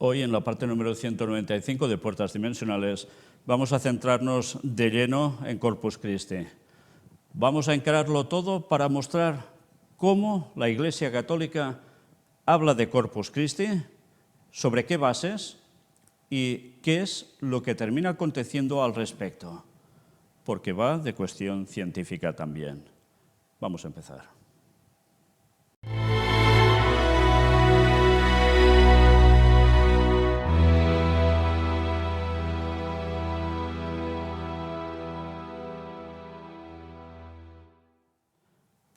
Hoy, en la parte número 195 de Puertas Dimensionales, vamos a centrarnos de lleno en Corpus Christi. Vamos a encararlo todo para mostrar cómo la Iglesia Católica habla de Corpus Christi, sobre qué bases y qué es lo que termina aconteciendo al respecto, porque va de cuestión científica también. Vamos a empezar.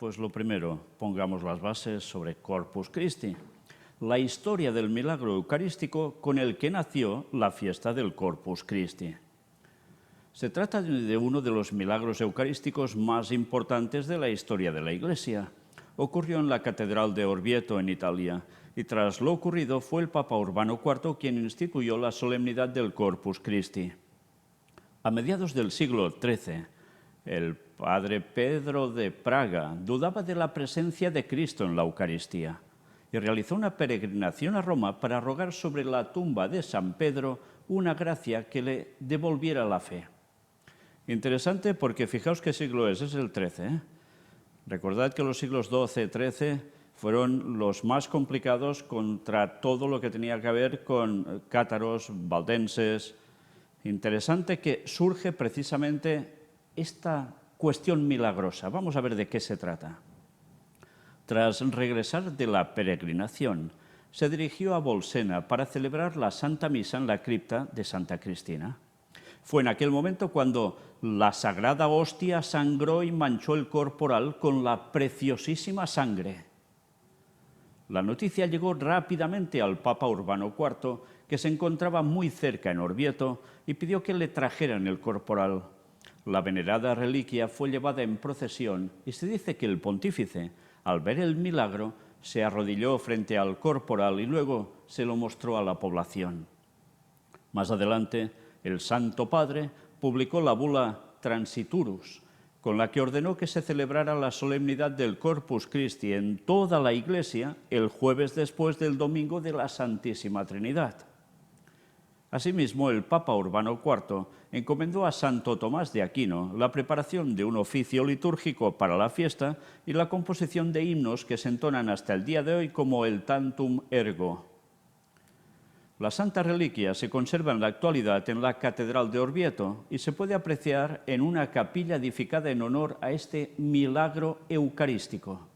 Pues lo primero, pongamos las bases sobre Corpus Christi, la historia del milagro eucarístico con el que nació la fiesta del Corpus Christi. Se trata de uno de los milagros eucarísticos más importantes de la historia de la Iglesia. Ocurrió en la Catedral de Orvieto, en Italia, y tras lo ocurrido fue el Papa Urbano IV quien instituyó la solemnidad del Corpus Christi. A mediados del siglo XIII, el padre Pedro de Praga dudaba de la presencia de Cristo en la Eucaristía y realizó una peregrinación a Roma para rogar sobre la tumba de San Pedro una gracia que le devolviera la fe. Interesante porque fijaos qué siglo es el XIII. Recordad que los siglos XII, XIII fueron los más complicados contra todo lo que tenía que ver con cátaros, valdenses. Interesante que surge precisamente esta cuestión milagrosa. Vamos a ver de qué se trata. Tras regresar de la peregrinación, se dirigió a Bolsena para celebrar la Santa Misa en la cripta de Santa Cristina. Fue en aquel momento cuando la sagrada hostia sangró y manchó el corporal con la preciosísima sangre. La noticia llegó rápidamente al Papa Urbano IV, que se encontraba muy cerca en Orvieto, y pidió que le trajeran el corporal. La venerada reliquia fue llevada en procesión y se dice que el pontífice, al ver el milagro, se arrodilló frente al corporal y luego se lo mostró a la población. Más adelante, el Santo Padre publicó la bula Transiturus, con la que ordenó que se celebrara la solemnidad del Corpus Christi en toda la Iglesia el jueves después del domingo de la Santísima Trinidad. Asimismo, el Papa Urbano IV encomendó a Santo Tomás de Aquino la preparación de un oficio litúrgico para la fiesta y la composición de himnos que se entonan hasta el día de hoy como el Tantum Ergo. La Santa Reliquia se conserva en la actualidad en la Catedral de Orvieto y se puede apreciar en una capilla edificada en honor a este milagro eucarístico.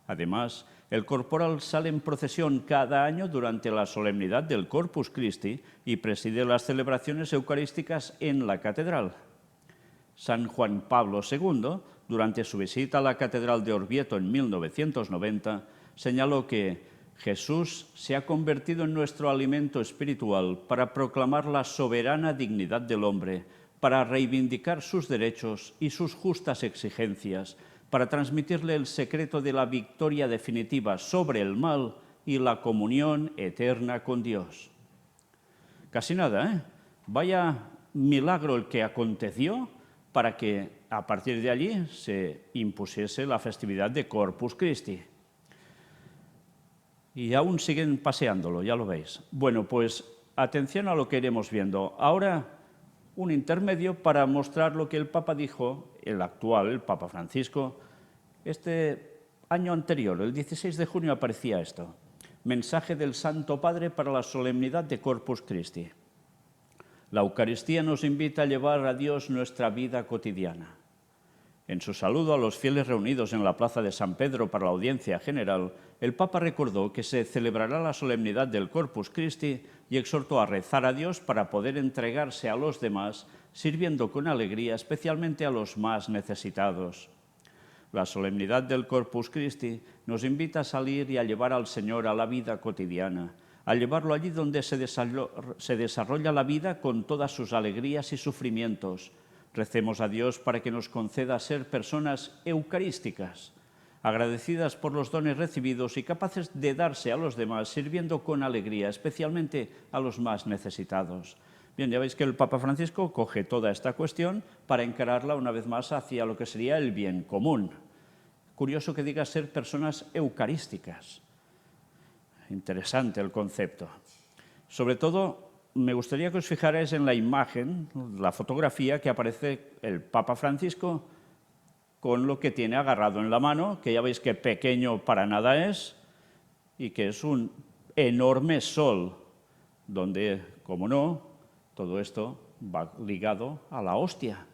Además, el corporal sale en procesión cada año durante la solemnidad del Corpus Christi y preside las celebraciones eucarísticas en la catedral. San Juan Pablo II, durante su visita a la Catedral de Orvieto en 1990, señaló que Jesús se ha convertido en nuestro alimento espiritual para proclamar la soberana dignidad del hombre, para reivindicar sus derechos y sus justas exigencias, para transmitirle el secreto de la victoria definitiva sobre el mal y la comunión eterna con Dios. Casi nada, ¿eh? Vaya milagro el que aconteció para que a partir de allí se impusiese la festividad de Corpus Christi. Y aún siguen paseándolo, ya lo veis. Bueno, pues atención a lo que iremos viendo. Ahora un intermedio para mostrar lo que el Papa dijo, el actual, el Papa Francisco. Este año anterior, el 16 de junio, aparecía esto. Mensaje del Santo Padre para la solemnidad de Corpus Christi. La Eucaristía nos invita a llevar a Dios nuestra vida cotidiana. En su saludo a los fieles reunidos en la plaza de San Pedro para la audiencia general, el Papa recordó que se celebrará la solemnidad del Corpus Christi y exhortó a rezar a Dios para poder entregarse a los demás, sirviendo con alegría especialmente a los más necesitados. La solemnidad del Corpus Christi nos invita a salir y a llevar al Señor a la vida cotidiana, a llevarlo allí donde se desarrolla la vida con todas sus alegrías y sufrimientos. Recemos a Dios para que nos conceda ser personas eucarísticas, agradecidas por los dones recibidos y capaces de darse a los demás, sirviendo con alegría, especialmente a los más necesitados. Bien, ya veis que el Papa Francisco coge toda esta cuestión para encararla una vez más hacia lo que sería el bien común. Curioso que diga ser personas eucarísticas. Interesante el concepto. Sobre todo, me gustaría que os fijarais en la imagen, la fotografía que aparece el Papa Francisco con lo que tiene agarrado en la mano, que ya veis que pequeño para nada es, y que es un enorme sol, donde, como no, todo esto va ligado a la hostia.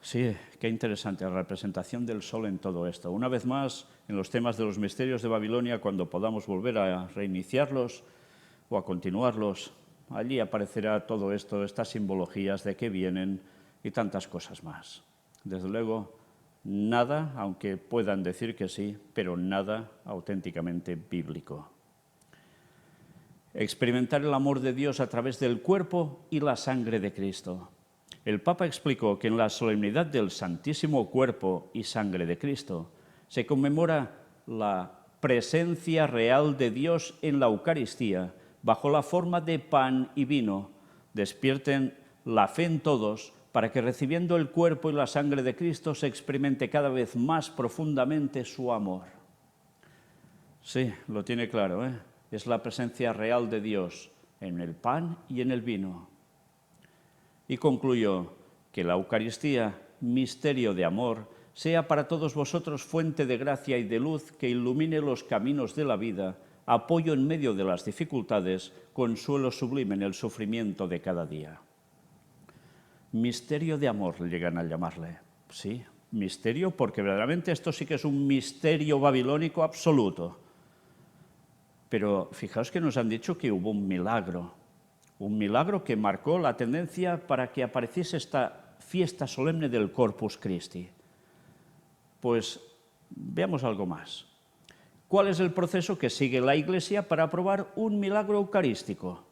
Sí, qué interesante la representación del sol en todo esto. Una vez más, en los temas de los misterios de Babilonia, cuando podamos volver a reiniciarlos o a continuarlos, allí aparecerá todo esto, estas simbologías de qué vienen y tantas cosas más. Desde luego, nada, aunque puedan decir que sí, pero nada auténticamente bíblico. Experimentar el amor de Dios a través del cuerpo y la sangre de Cristo. El Papa explicó que en la solemnidad del Santísimo Cuerpo y Sangre de Cristo se conmemora la presencia real de Dios en la Eucaristía bajo la forma de pan y vino. Despierten la fe en todos para que recibiendo el cuerpo y la sangre de Cristo se experimente cada vez más profundamente su amor. Sí, lo tiene claro, ¿eh? Es la presencia real de Dios en el pan y en el vino. Y concluyó que la Eucaristía, misterio de amor, sea para todos vosotros fuente de gracia y de luz que ilumine los caminos de la vida, apoyo en medio de las dificultades, consuelo sublime en el sufrimiento de cada día. Misterio de amor llegan a llamarle. Sí, misterio, porque verdaderamente esto sí que es un misterio babilónico absoluto. Pero fijaos que nos han dicho que hubo un milagro que marcó la tendencia para que apareciese esta fiesta solemne del Corpus Christi. Pues veamos algo más. ¿Cuál es el proceso que sigue la Iglesia para aprobar un milagro eucarístico?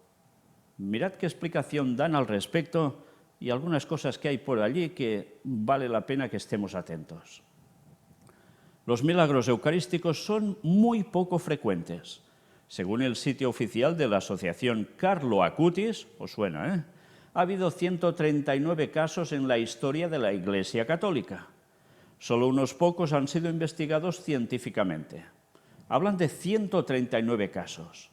Mirad qué explicación dan al respecto y algunas cosas que hay por allí que vale la pena que estemos atentos. Los milagros eucarísticos son muy poco frecuentes. Según el sitio oficial de la asociación Carlo Acutis, os suena, ¿eh? Ha habido 139 casos en la historia de la Iglesia Católica. Solo unos pocos han sido investigados científicamente. Hablan de 139 casos.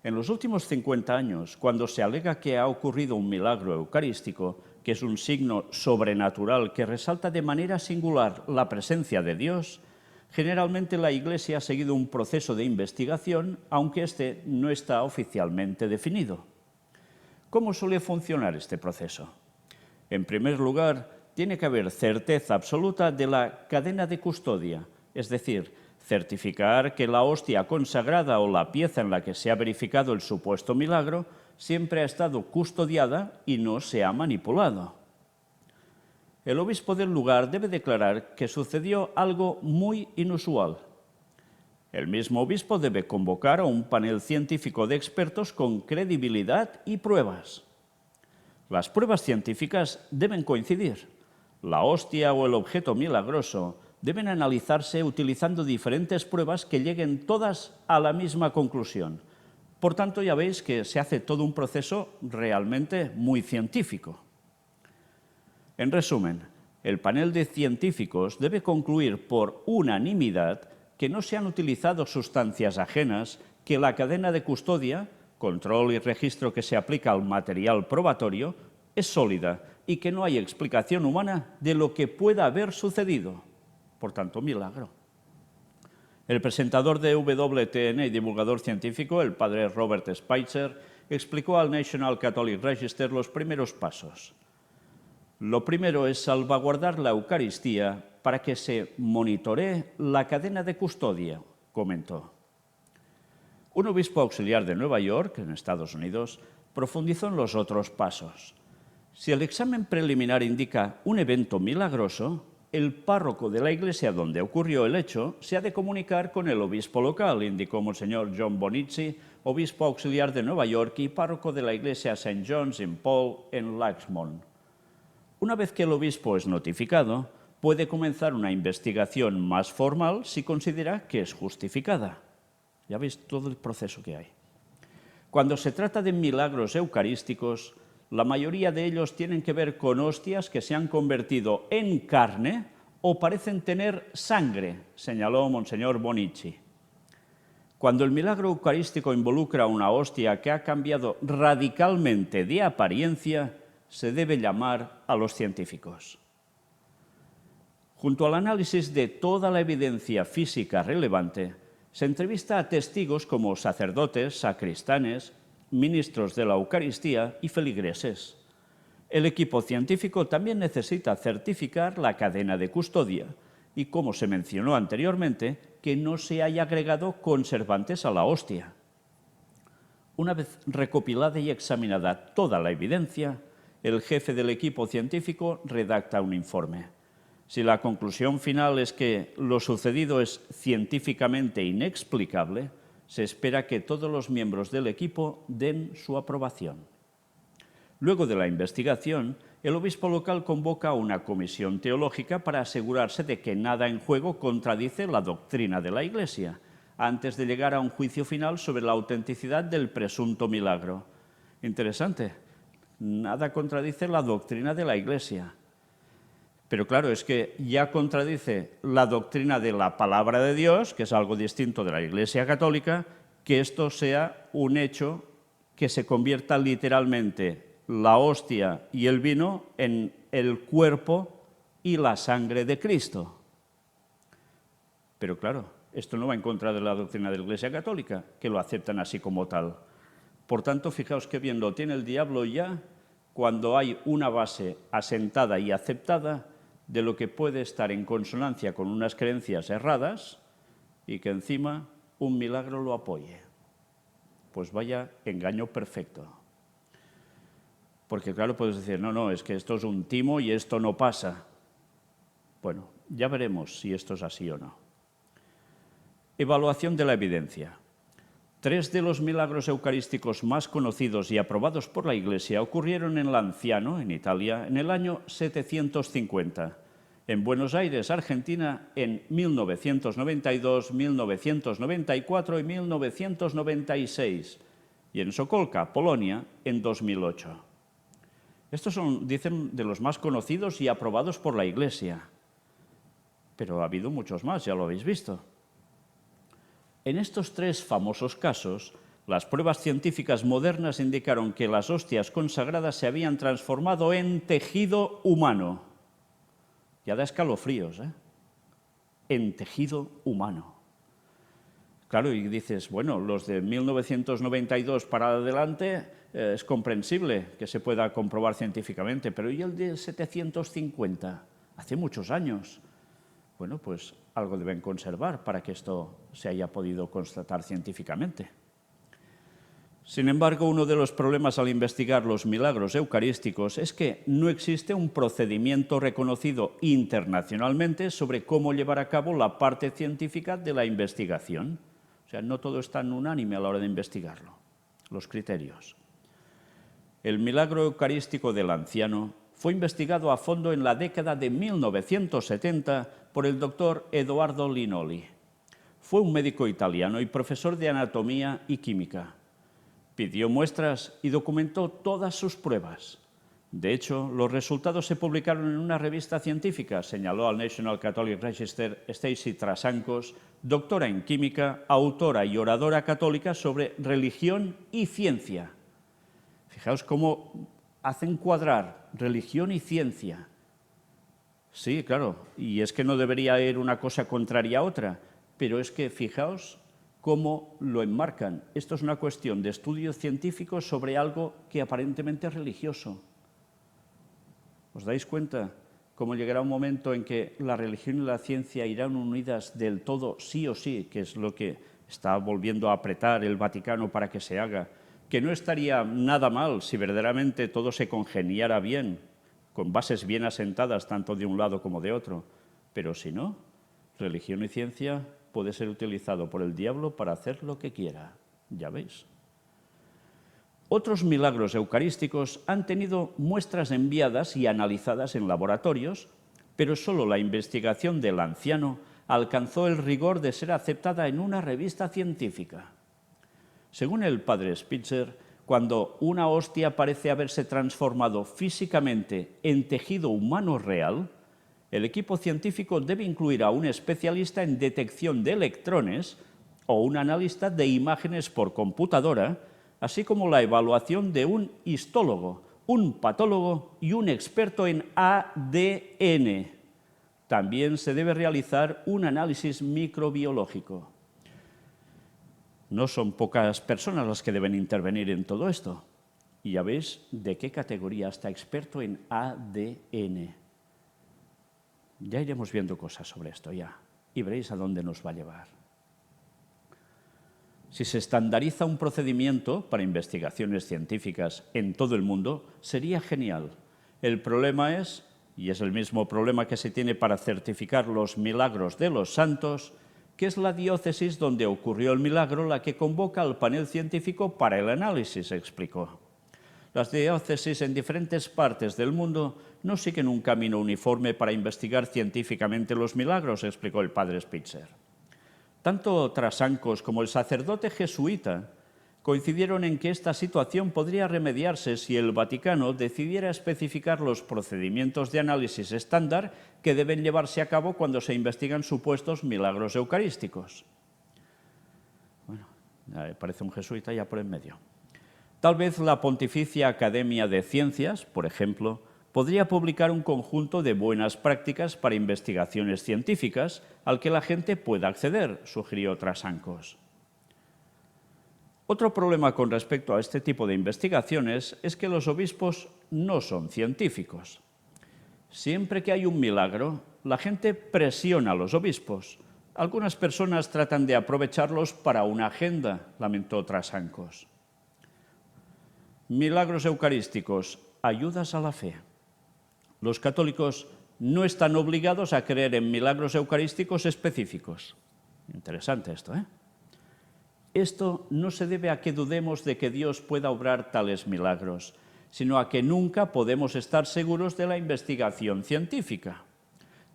En los últimos 50 años, cuando se alega que ha ocurrido un milagro eucarístico, que es un signo sobrenatural que resalta de manera singular la presencia de Dios, generalmente la Iglesia ha seguido un proceso de investigación, aunque este no está oficialmente definido. ¿Cómo suele funcionar este proceso? En primer lugar, tiene que haber certeza absoluta de la cadena de custodia, es decir, certificar que la hostia consagrada o la pieza en la que se ha verificado el supuesto milagro siempre ha estado custodiada y no se ha manipulado. El obispo del lugar debe declarar que sucedió algo muy inusual. El mismo obispo debe convocar a un panel científico de expertos con credibilidad y pruebas. Las pruebas científicas deben coincidir. La hostia o el objeto milagroso deben analizarse utilizando diferentes pruebas que lleguen todas a la misma conclusión. Por tanto, ya veis que se hace todo un proceso realmente muy científico. En resumen, el panel de científicos debe concluir por unanimidad que no se han utilizado sustancias ajenas, que la cadena de custodia, control y registro que se aplica al material probatorio, es sólida y que no hay explicación humana de lo que pueda haber sucedido. Por tanto, milagro. El presentador de WTN y divulgador científico, el padre Robert Spitzer, explicó al National Catholic Register los primeros pasos. Lo primero es salvaguardar la Eucaristía para que se monitoree la cadena de custodia, comentó. Un obispo auxiliar de Nueva York, en Estados Unidos, profundizó en los otros pasos. Si el examen preliminar indica un evento milagroso, el párroco de la iglesia donde ocurrió el hecho se ha de comunicar con el obispo local, indicó Monseñor John Bonici, obispo auxiliar de Nueva York y párroco de la iglesia St. John's in Paul en Larchmont. Una vez que el obispo es notificado, puede comenzar una investigación más formal si considera que es justificada. Ya veis todo el proceso que hay. Cuando se trata de milagros eucarísticos, la mayoría de ellos tienen que ver con hostias que se han convertido en carne o parecen tener sangre, señaló Monseñor Bonici. Cuando el milagro eucarístico involucra una hostia que ha cambiado radicalmente de apariencia, se debe llamar a los científicos. Junto al análisis de toda la evidencia física relevante, se entrevista a testigos como sacerdotes, sacristanes, ministros de la Eucaristía y feligreses. El equipo científico también necesita certificar la cadena de custodia y, como se mencionó anteriormente, que no se haya agregado conservantes a la hostia. Una vez recopilada y examinada toda la evidencia, el jefe del equipo científico redacta un informe. Si la conclusión final es que lo sucedido es científicamente inexplicable, se espera que todos los miembros del equipo den su aprobación. Luego de la investigación, el obispo local convoca una comisión teológica para asegurarse de que nada en juego contradice la doctrina de la Iglesia, antes de llegar a un juicio final sobre la autenticidad del presunto milagro. Interesante, nada contradice la doctrina de la Iglesia. Pero claro, es que ya contradice la doctrina de la palabra de Dios, que es algo distinto de la Iglesia católica, que esto sea un hecho que se convierta literalmente la hostia y el vino en el cuerpo y la sangre de Cristo. Pero claro, esto no va en contra de la doctrina de la Iglesia católica, que lo aceptan así como tal. Por tanto, fijaos qué bien lo tiene el diablo ya cuando hay una base asentada y aceptada de lo que puede estar en consonancia con unas creencias erradas y que encima un milagro lo apoye. Pues vaya engaño perfecto. Porque claro, puedes decir, no, es que esto es un timo y esto no pasa. Bueno, ya veremos si esto es así o no. Evaluación de la evidencia. 3 de los milagros eucarísticos más conocidos y aprobados por la Iglesia ocurrieron en Lanciano, en Italia, en el año 750, en Buenos Aires, Argentina, en 1992, 1994 y 1996, y en Sokolka, Polonia, en 2008. Estos son, dicen, de los más conocidos y aprobados por la Iglesia, pero ha habido muchos más, ya lo habéis visto. En estos 3 famosos casos, las pruebas científicas modernas indicaron que las hostias consagradas se habían transformado en tejido humano. Ya da escalofríos, ¿eh? En tejido humano. Claro, y dices, bueno, los de 1992 para adelante es comprensible que se pueda comprobar científicamente, pero ¿y el de 750? Hace muchos años. Bueno, pues algo deben conservar para que esto se haya podido constatar científicamente. Sin embargo, uno de los problemas al investigar los milagros eucarísticos es que no existe un procedimiento reconocido internacionalmente sobre cómo llevar a cabo la parte científica de la investigación. O sea, no todo es tan unánime a la hora de investigarlo, los criterios. El milagro eucarístico del anciano fue investigado a fondo en la década de 1970 por el doctor Edoardo Linoli. Fue un médico italiano y profesor de anatomía y química. Pidió muestras y documentó todas sus pruebas. De hecho, los resultados se publicaron en una revista científica, señaló al National Catholic Register Stacy Trasancos, doctora en química, autora y oradora católica sobre religión y ciencia. Fijaos cómo hacen cuadrar religión y ciencia. Sí, claro, y es que no debería ir una cosa contraria a otra, pero es que fijaos cómo lo enmarcan. Esto es una cuestión de estudio científico sobre algo que aparentemente es religioso. ¿Os dais cuenta cómo llegará un momento en que la religión y la ciencia irán unidas del todo sí o sí, que es lo que está volviendo a apretar el Vaticano para que se haga? Que no estaría nada mal si verdaderamente todo se congeniara bien, con bases bien asentadas tanto de un lado como de otro. Pero si no, religión y ciencia puede ser utilizado por el diablo para hacer lo que quiera. Ya veis. Otros milagros eucarísticos han tenido muestras enviadas y analizadas en laboratorios, pero solo la investigación del anciano alcanzó el rigor de ser aceptada en una revista científica. Según el padre Spitzer, cuando una hostia parece haberse transformado físicamente en tejido humano real, el equipo científico debe incluir a un especialista en detección de electrones o un analista de imágenes por computadora, así como la evaluación de un histólogo, un patólogo y un experto en ADN. También se debe realizar un análisis microbiológico. No son pocas personas las que deben intervenir en todo esto. Y ya veis de qué categoría está experto en ADN. Ya iremos viendo cosas sobre esto ya, y veréis a dónde nos va a llevar. Si se estandariza un procedimiento para investigaciones científicas en todo el mundo, sería genial. El problema es, y es el mismo problema que se tiene para certificar los milagros de los santos, que es la diócesis donde ocurrió el milagro la que convoca al panel científico para el análisis, explicó. Las diócesis en diferentes partes del mundo no siguen un camino uniforme para investigar científicamente los milagros, explicó el padre Spitzer. Tanto Trasancos como el sacerdote jesuita coincidieron en que esta situación podría remediarse si el Vaticano decidiera especificar los procedimientos de análisis estándar que deben llevarse a cabo cuando se investigan supuestos milagros eucarísticos. Bueno, parece un jesuita ya por en medio. Tal vez la Pontificia Academia de Ciencias, por ejemplo, podría publicar un conjunto de buenas prácticas para investigaciones científicas al que la gente pueda acceder, sugirió Trasancos. Otro problema con respecto a este tipo de investigaciones es que los obispos no son científicos. Siempre que hay un milagro, la gente presiona a los obispos. Algunas personas tratan de aprovecharlos para una agenda, lamentó Trasancos. Milagros eucarísticos, ayudas a la fe. Los católicos no están obligados a creer en milagros eucarísticos específicos. Interesante esto, ¿eh? Esto no se debe a que dudemos de que Dios pueda obrar tales milagros, sino a que nunca podemos estar seguros de la investigación científica.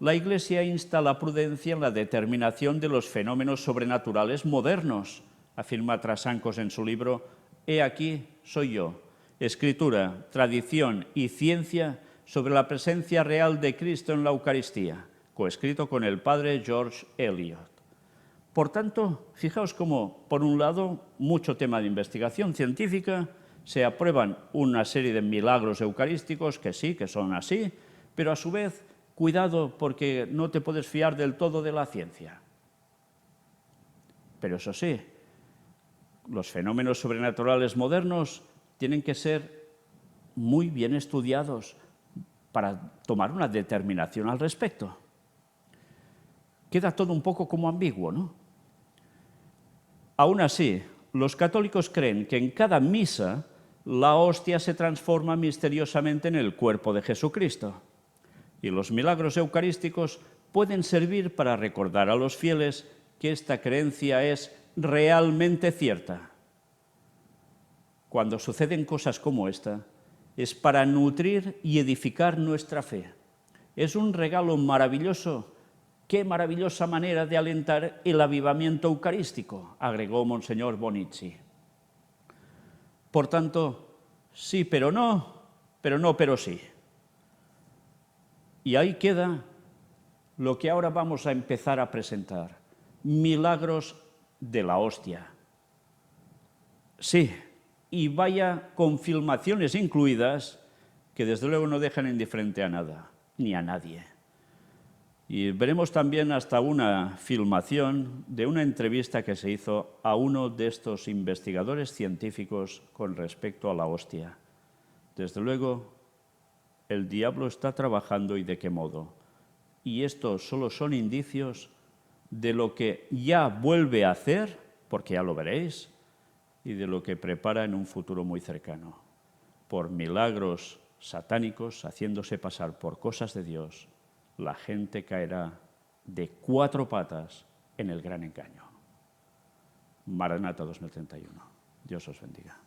La Iglesia insta a la prudencia en la determinación de los fenómenos sobrenaturales modernos, afirma Trasancos en su libro «He aquí, soy yo, escritura, tradición y ciencia sobre la presencia real de Cristo en la Eucaristía», coescrito con el padre George Eliot. Por tanto, fijaos cómo, por un lado, mucho tema de investigación científica, se aprueban una serie de milagros eucarísticos que sí, que son así, pero a su vez, cuidado porque no te puedes fiar del todo de la ciencia. Pero eso sí, los fenómenos sobrenaturales modernos tienen que ser muy bien estudiados para tomar una determinación al respecto. Queda todo un poco como ambiguo, ¿no? Aún así, los católicos creen que en cada misa la hostia se transforma misteriosamente en el cuerpo de Jesucristo. Y los milagros eucarísticos pueden servir para recordar a los fieles que esta creencia es realmente cierta. Cuando suceden cosas como esta, es para nutrir y edificar nuestra fe. Es un regalo maravilloso. ¡Qué maravillosa manera de alentar el avivamiento eucarístico!, agregó Monseñor Bonici. Por tanto, sí, pero no, pero sí. Y ahí queda lo que ahora vamos a empezar a presentar, milagros de la hostia. Sí, y vaya con filmaciones incluidas que desde luego no dejan indiferente a nada, ni a nadie. Y veremos también hasta una filmación de una entrevista que se hizo a uno de estos investigadores científicos con respecto a la hostia. Desde luego, el diablo está trabajando y de qué modo. Y estos solo son indicios de lo que ya vuelve a hacer, porque ya lo veréis, y de lo que prepara en un futuro muy cercano, por milagros satánicos haciéndose pasar por cosas de Dios. La gente caerá de 4 patas en el gran engaño. Maranata 2031. Dios os bendiga.